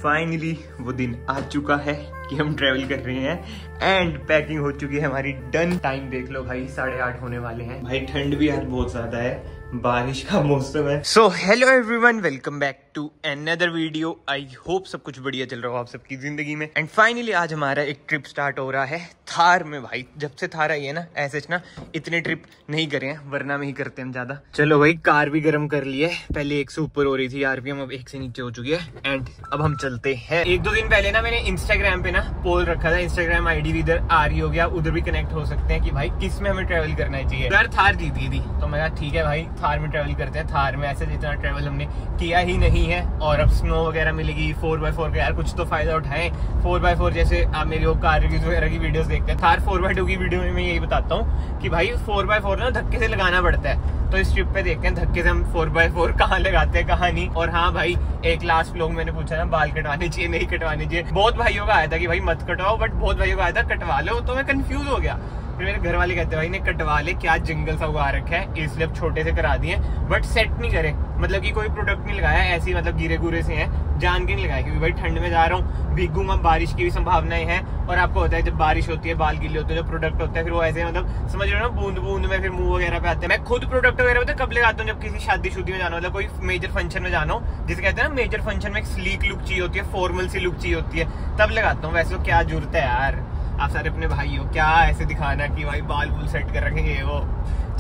Finally वो दिन आ चुका है कि हम ट्रेवल कर रहे हैं एंड पैकिंग हो चुकी है हमारी डन। टाइम देख लो भाई 8:30 होने वाले हैं। भाई ठंड भी आज बहुत ज्यादा है, बारिश का मौसम है। So hello everyone, welcome back to another video. I hope सब कुछ बढ़िया चल रहा हो आप सबकी जिंदगी में। एंड फाइनली आज हमारा एक ट्रिप स्टार्ट हो रहा है थार में। भाई जब से थार आई है ना, ऐसे ना इतने ट्रिप नहीं करे हैं, वरना में ही करते हम ज्यादा। चलो भाई कार भी गर्म कर ली है। पहले 1 से ऊपर हो रही थी आरपीएम, अब 1 से नीचे हो चुकी है। एंड अब हम चलते हैं। 1-2 दिन पहले ना मैंने इंस्टाग्राम पे ना पोल रखा था, इंस्टाग्राम आईडी भी इधर आ रही होगी, आप उधर भी कनेक्ट हो सकते हैं कि भाई किस में हमें ट्रेवल करना चाहिए। यार थार जीत गई थी तो मैं कहा ठीक है भाई थार में ट्रेवल करते हैं। थार में ऐसे जितना ट्रेवल हमने किया ही नहीं है, और अब स्नो वगैरह मिलेगी 4x4 का, यार कुछ तो फायदा उठाएं। 4x4 जैसे आप मेरी वो कार रिव्यूज वगैरह की वीडियोस देखते हैं, थार 4x2 की वीडियो में मैं यही बताता हूँ कि भाई 4x4 ना धक्के से लगाना पड़ता है। तो इस ट्रिप पे देखते हैं धक्के से हम 4x4 कहाँ लगाते हैं कहाँ नहीं। और हाँ भाई, एक लास्ट लोग मैंने पूछा ना बाल कटवाने चाहिए नहीं कटवाने चाहिए। बहुत भाइयों का आया था कि भाई मत कटवाओ, बट बहुत भाइयों का आया था कटवा लो, तो मैं कंफ्यूज हो गया। फिर मेरे घर वाले कहते भाई ने कटवा ले, क्या जंगल सा उगा रखा है, इसलिए अब छोटे से करा दिए, बट सेट नहीं करे। मतलब कि कोई प्रोडक्ट नहीं लगाया, ऐसी मतलब गिरे गुरे से हैं, जान के नहीं लगाया, क्योंकि भाई ठंड में जा रहा हूँ, भीगूंगा, बारिश की भी संभावनाएं हैं। और आपको होता है जब बारिश होती है बाल गीले होते हैं, जो प्रोडक्ट होता है फिर वो ऐसे मतलब समझ रहे हो ना, बूंद बूंद में फिर मुंह वगैरह पे आते हैं। मैं खुद प्रोडक्ट वगैरह होता है कब लगाता हूँ, जब किसी शादी शुदी में जाना होता है, कोई मेजर फंक्शन में जाना हो, जिसे कहते हैं ना मेजर फंक्शन में एक स्लीक लुक चाहिए होती है, फॉर्मल सी लुक चाहिए होती है, तब लगाता हूँ। वैसे तो क्या जरूरत है यार, आप सारे अपने भाई हो, क्या ऐसे दिखाना कि भाई बाल बुल सेट कर रखेंगे, वो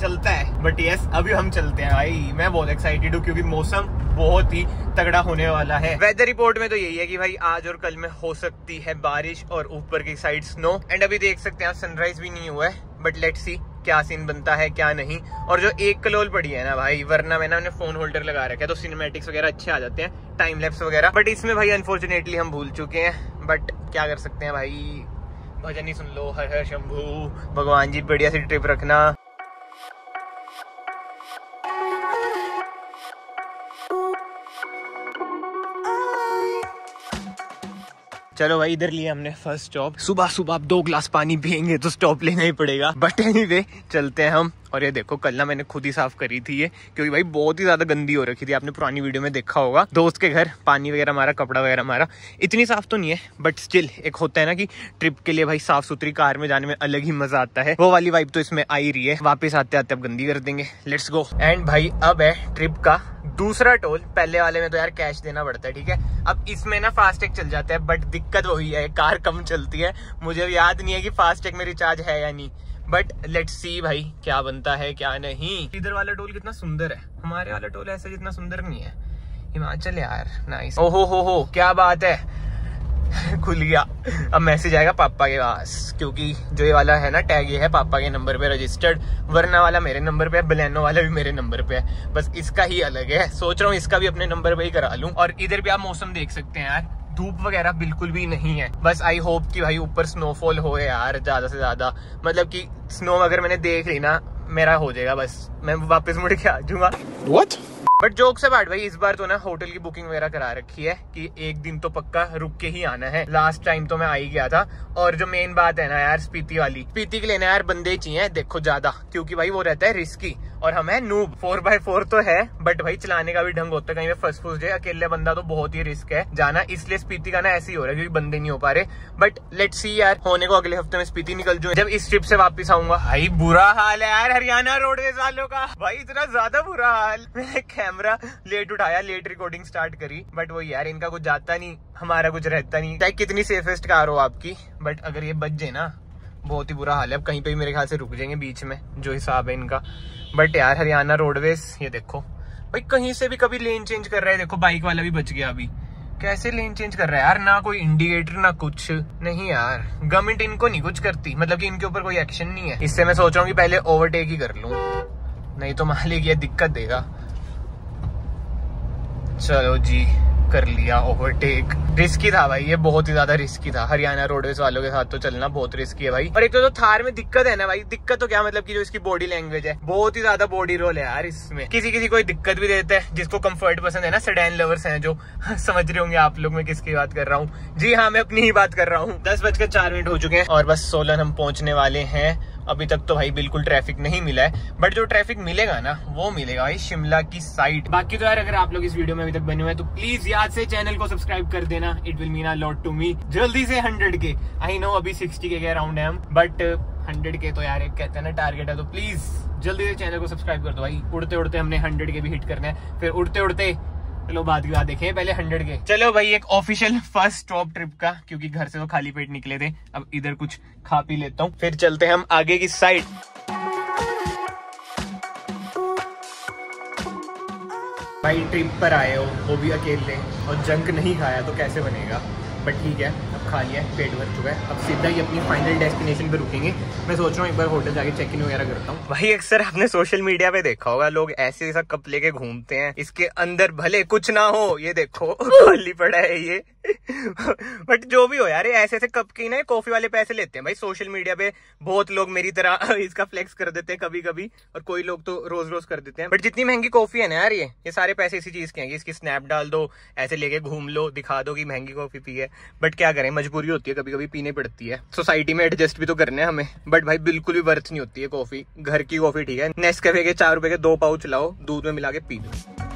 चलता है। बट यस, अभी हम चलते हैं भाई। मैं बहुत एक्साइटेड हूँ क्योंकि मौसम बहुत ही तगड़ा होने वाला है। वेदर रिपोर्ट में तो यही है कि भाई आज और कल में हो सकती है बारिश और ऊपर की साइड स्नो। एंड अभी देख सकते हैं सनराइज भी नहीं हुआ है, बट लेट्स सी क्या सीन बनता है क्या नहीं। और जो एक कलोल पड़ी है ना भाई, वरना मैंने फोन होल्डर लगा रखा है तो सिनेमैटिक्स वगैरह अच्छे आ जाते हैं, टाइम लैप्स वगैरह। बट इसमें भाई अनफॉर्चुनेटली हम भूल चुके हैं, बट क्या कर सकते हैं भाई, भजन ही सुन लो, हर हर शंभू, भगवान जी बढ़िया सी ट्रिप रखना। चलो भाई, इधर लिया हमने फर्स्ट स्टॉप। सुबह सुबह आप 2 गिलास पानी पियेंगे तो स्टॉप लेना ही पड़ेगा, बट एनीवे चलते हैं हम। और ये देखो कल ना मैंने खुद ही साफ करी थी ये, क्योंकि भाई बहुत ही ज्यादा गंदी हो रखी थी। आपने पुरानी वीडियो में देखा होगा, दोस्त के घर पानी वगैरह मारा, कपड़ा वगैरह मारा। इतनी साफ तो नहीं है, बट स्टिल एक होता है ना कि ट्रिप के लिए भाई साफ सुथरी कार में जाने में अलग ही मजा आता है। वो वाली वाइब तो इसमें आ ही रही है। वापस आते आते अब गंदी कर देंगे, लेट्स गो। एंड भाई अब है ट्रिप का दूसरा टोल। पहले वाले में तो यार कैश देना पड़ता है, ठीक है। अब इसमें ना फास्टैग चल जाता है, बट दिक्कत वही है, कार कम चलती है। मुझे याद नहीं है कि फास्टैग में रिचार्ज है या नहीं, बट लेट्स सी भाई क्या बनता है क्या नहीं। इधर वाला टोल कितना सुंदर है, हमारे वाला टोल ऐसा जितना सुंदर नहीं है। हिमाचल यार नाइस। ओहो हो क्या बात है, खुल गया। अब मैसेज आएगा पापा के पास, क्योंकि जो ये वाला है ना टैग, ये है पापा के नंबर पे रजिस्टर्ड, वरना वाला मेरे नंबर पे है, बलेनो वाला भी मेरे नंबर पे है, बस इसका ही अलग है। सोच रहा हूँ इसका भी अपने नंबर पे ही करा लूं। और इधर भी आप मौसम देख सकते हैं यार, धूप वगैरह बिल्कुल भी नहीं है। बस आई होप कि भाई ऊपर स्नोफॉल हो यार ज्यादा से ज्यादा, मतलब कि स्नो अगर मैंने देख ली ना मेरा हो जाएगा, बस मैं वापस मुड़ के आ जाऊंगा। What? बट जोक से बात भाई, इस बार तो ना होटल की बुकिंग वगैरह करा रखी है कि एक दिन तो पक्का रुक के ही आना है। लास्ट टाइम तो मैं आ ही गया था। और जो मेन बात है ना यार, स्पीति वाली, स्पीति के लिए ना यार बंदे चाहिए देखो ज्यादा, क्योंकि भाई वो रहता है रिस्की और हम है नूब। 4x4 तो है, बट भाई चलाने का भी ढंग होता है, कहीं पे फंस जाए अकेले बंदा तो बहुत ही रिस्क है जाना। इसलिए स्पीति का ना ऐसे ही हो रहा है क्योंकि बंदे नहीं हो पा रहे। बट लेट्स सी यार, होने को अगले हफ्ते में स्पीति निकल जाऊं, जब इस ट्रिप से वापस आऊंगा। भाई बुरा हाल है यार हरियाणा रोडवेज वालों का, भाई इतना ज्यादा बुरा हाल। मैंने कैमरा लेट उठाया, लेट रिकॉर्डिंग स्टार्ट करी, बट वो यार इनका कुछ जाता नहीं, हमारा कुछ रहता नहीं। चाहे कितनी सेफेस्ट कार हो आपकी, बट अगर ये बच जाए ना बहुत ही बुरा हाल है। अब कहीं पे भी मेरे ख्याल से रुक जाएंगे बीच में, जो हिसाब है इनका। बट यार हरियाणा रोडवेज, ये देखो भाई कहीं से भी कभी लेन चेंज कर रहा है। देखो बाइक वाला भी बच गया, अभी कैसे लेन चेंज कर रहा है यार, ना कोई इंडिकेटर ना कुछ नहीं यार। गवर्नमेंट इनको नहीं कुछ करती, मतलब कि इनके ऊपर कोई एक्शन नहीं है। इससे मैं सोच रहा हूँ कि पहले ओवरटेक ही कर लूं, नहीं तो मालिक ये दिक्कत देगा। चलो जी, कर लिया ओवरटेक। रिस्की था भाई, ये बहुत ही ज्यादा रिस्की था। हरियाणा रोडवेज वालों के साथ तो चलना बहुत रिस्की है भाई। और एक तो थार में दिक्कत है ना भाई, दिक्कत तो क्या मतलब कि जो इसकी बॉडी लैंग्वेज है, बहुत ही ज्यादा बॉडी रोल है यार इसमें। किसी कोई दिक्कत भी देता है, जिसको कंफर्ट पसंद है ना, सेडान लवर्स हैं जो समझ रहे होंगे आप लोग मैं किसकी बात कर रहा हूँ। जी हाँ, मैं अपनी ही बात कर रहा हूँ। 10:04 हो चुके हैं और बस सोलन हम पहुंचने वाले हैं। अभी तक तो भाई बिल्कुल ट्रैफिक नहीं मिला है, बट जो ट्रैफिक मिलेगा ना वो मिलेगा भाई शिमला की साइड। बाकी तो यार अगर आप लोग इस वीडियो में अभी तक बने हुए हैं तो प्लीज याद से चैनल को सब्सक्राइब कर देना, it will mean a lot to me. जल्दी से 100K, आई नो अभी 60K के अराउंड है हम, बट 100K तो यार एक कहते हैं ना टारगेट है, तो प्लीज जल्दी से चैनल को सब्सक्राइब कर दो भाई। उड़ते उड़ते हमने 100K भी हिट करना है, फिर उड़ते उड़ते चलो बाद की बात देखें, पहले 100K। चलो भाई एक ऑफिशियल फर्स्ट स्टॉप ट्रिप का, क्योंकि घर से तो खाली पेट निकले थे, अब इधर कुछ खा पी लेता हूँ, फिर चलते हैं हम आगे की साइड। भाई ट्रिप पर आए हो वो भी अकेले, और जंक नहीं खाया तो कैसे बनेगा, बट ठीक है अब खा लिया है, पेट भर चुका है, अब सीधा ही अपनी फाइनल डेस्टिनेशन पे रुकेंगे। मैं सोच रहा हूँ एक बार होटल जाके चेक इन वगैरह करता हूँ। भाई अक्सर आपने सोशल मीडिया पे देखा होगा लोग ऐसे ऐसा कप लेके घूमते हैं, इसके अंदर भले कुछ ना हो, ये देखो खाली पड़ा है ये बट जो भी हो यार, ऐसे ऐसे कप के ना कॉफी वाले पैसे लेते हैं भाई। सोशल मीडिया पे बहुत लोग मेरी तरह इसका फ्लेक्स कर देते हैं कभी कभी, और कोई लोग तो रोज रोज कर देते हैं, बट जितनी महंगी कॉफी है ना यार, ये सारे पैसे इसी चीज के हैं। इसकी स्नैप डाल दो, ऐसे लेके घूम लो, दिखा दो कि महंगी कॉफी पी है, बट क्या करें, मजबूरी होती है, कभी कभी पीनी पड़ती है। सोसाइटी में एडजस्ट भी तो करने हैं हमें, बट भाई बिल्कुल भी वर्थ नहीं होती है कॉफी। घर की कॉफी ठीक है, नेस्कैफे के 4 रुपए के 2 पाउच लाओ, दूध में मिला के पी लो।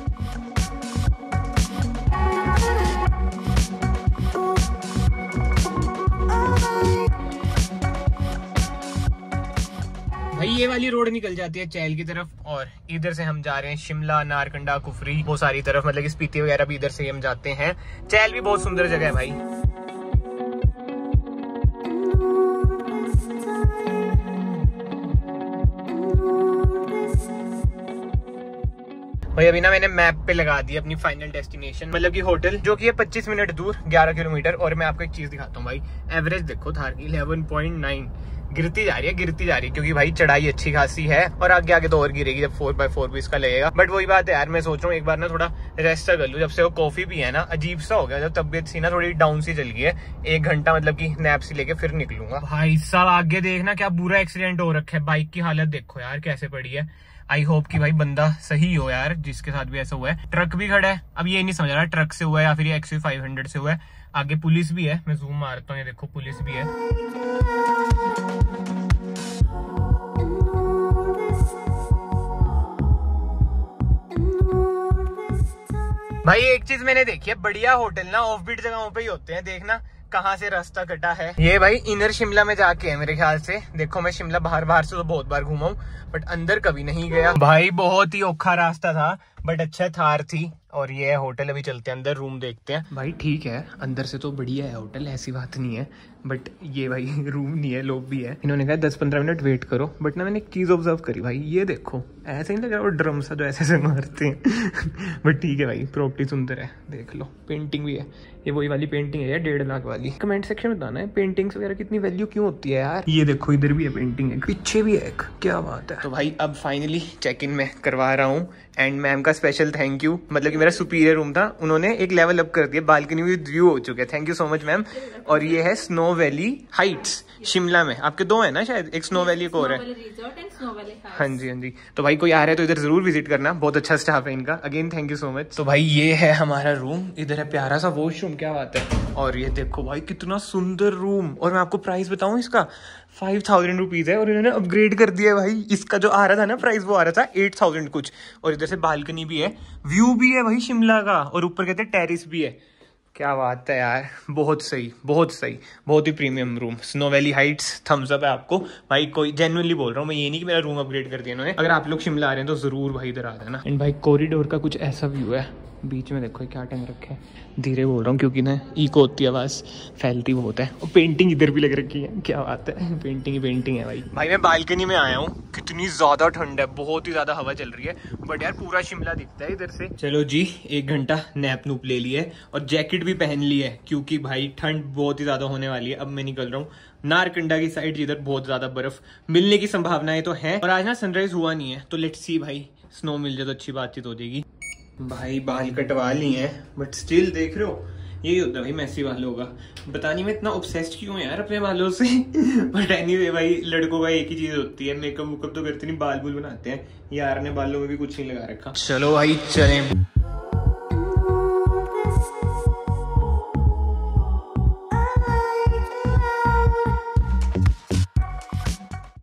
भाई ये वाली रोड निकल जाती है चैल की तरफ, और इधर से हम जा रहे हैं शिमला, नारकंडा, कुफरी, वो सारी तरफ, मतलब कि स्पीति वगैरह भी इधर से हम जाते हैं। चैल भी बहुत सुंदर जगह है भाई। भाई अभी ना मैंने मैप पे लगा दी अपनी फाइनल डेस्टिनेशन, मतलब कि होटल, जो कि है 25 मिनट दूर, 11 किलोमीटर। और मैं आपको एक चीज दिखाता हूँ भाई, एवरेज देखो थार की 11.9, गिरती जा रही है, क्योंकि भाई चढ़ाई अच्छी खासी है, और आगे आगे तो और गिरेगी जब 4x4 भी इसका लगेगा। बट वही बात है यार, मैं सोच रहा हूँ एक बार ना थोड़ा रेस्ट कर लूँ, जब से वो कॉफी भी है ना, अजीब सा हो गया, जब तबियत सी ना थोड़ी डाउन सी चल गई है, 1 घंटा मतलब की नैप सी लेके फिर निकलूंगा। भाई साहब आगे देखना क्या बुरा एक्सीडेंट हो रखा है, बाइक की हालत देखो यार कैसे पड़ी है। आई होप कि भाई बंदा सही हो यार, जिसके साथ भी ऐसा हुआ है। ट्रक भी खड़ा है, अब ये नहीं समझ रहा ट्रक से हुआ है या फिर ये XV500 से हुआ है। आगे पुलिस भी है, मैं जूम मारता हूँ, ये देखो पुलिस भी है। भाई एक चीज मैंने देखी है, बढ़िया होटल ना ऑफ बीट जगहों पे ही होते हैं, देखना कहाँ से रास्ता कटा है। ये भाई इनर शिमला में जाके है मेरे ख्याल से। देखो मैं शिमला बाहर से तो बहुत बार घूमा हूँ, बट अंदर कभी नहीं गया। भाई बहुत ही औखा रास्ता था, बट अच्छा थार थी। और ये है होटल, अभी चलते हैं अंदर, रूम देखते हैं। भाई ठीक है अंदर से तो बढ़िया है होटल, ऐसी बात नहीं है, बट ये भाई रूम नहीं है, लॉबी है। इन्होंने कहा 10-15 मिनट वेट करो, बट ना मैंने एक चीज ऑब्जर्व करी भाई, ये देखो ऐसे ही लग रहा है वो ड्रम सा जो ऐसे मारते हैं बट ठीक है भाई, प्रॉपर्टी सुंदर है, देख लो, पेंटिंग भी है, ये वही वाली पेंटिंग है यार 1.5 लाख वाली। कमेंट सेक्शन में बताना है पेंटिंग्स वगैरह कितनी वैल्यू क्यों होती है यार। ये देखो इधर भी है पेंटिंग, है पीछे भी है एक, क्या बात है। तो भाई अब फाइनली चेक इन में करवा रहा हूँ, एंड मैम का स्पेशल थैंक यू, मतलब कि मेरा सुपीरियर रूम था, उन्होंने एक लेवल अप कर दिया, बालकनी विद व्यू हो चुके हैं, thank you so much ma'am. और ये है स्नो वैली हाइट्स शिमला में, आपके 2 है ना शायद, एक स्नो वैली एक और है। हाँ जी हाँ जी, तो भाई कोई आ रहा है तो इधर जरूर विजिट करना, बहुत अच्छा स्टाफ है इनका, again thank you so much. तो भाई ये है हमारा रूम, इधर है प्यारा सा वॉशरूम, क्या बात है। और ये देखो भाई कितना सुंदर रूम, और मैं आपको प्राइस बताऊं इसका 5000 रुपीज है, और इन्होंने अपग्रेड कर दिया है भाई। इसका जो आ रहा था ना प्राइस, वो आ रहा था 8000 कुछ। और इधर से बालकनी भी है, व्यू भी है भाई शिमला का, और ऊपर कहते हैं टेरिस भी है। क्या बात है यार, बहुत सही बहुत सही, बहुत ही premium room. Snow valley heights, thumbs up है आपको भाई, कोई जेन्युइनली बोल रहा हूँ मैं, ये नहीं कि मेरा रूम अपग्रेड कर दिया इन्होंने। अगर आप लोग शिमला आ रहे हैं तो जरूर भाई इधर आ जाना। एंड भाई कॉरिडोर का कुछ ऐसा व्यू है, बीच में देखो क्या टंग रखा है, धीरे बोल रहा हूँ क्योंकि ना इको होती है, आवाज फैलती बहुत है। और पेंटिंग इधर भी लग रखी है, क्या बात है, पेंटिंग ही पेंटिंग है भाई। भाई मैं बालकनी में आया हूँ, कितनी ज्यादा ठंड है, बहुत ही ज्यादा हवा चल रही है, बट यार पूरा शिमला दिखता है इधर से। चलो जी 1 घंटा नैप नूप ले लिया है, और जैकेट भी पहन ली है, क्योंकि भाई ठंड बहुत ही ज्यादा होने वाली है। अब मैं निकल रहा हूँ नारकंडा की साइड, जिधर बहुत ज्यादा बर्फ मिलने की संभावनाएं तो है, और आज ना सनराइज हुआ नहीं है, तो लेट्स सी भाई, स्नो मिल जाए तो अच्छी बातचीत हो जाएगी। भाई बाल कटवा लिए हैं, बट स्टिल देख रहे हो, यही होता है भाई मैसी बालों का। पता नहीं मैं इतना ऑब्सेस्ड क्यों यार अपने बालों से बट एनीवे भाई, लड़कों का एक ही चीज होती है, मेकअप वुकअप तो करते नहीं, बाल बुल बनाते हैं। यार ने बालों में भी कुछ नहीं लगा रखा। चलो भाई चलें।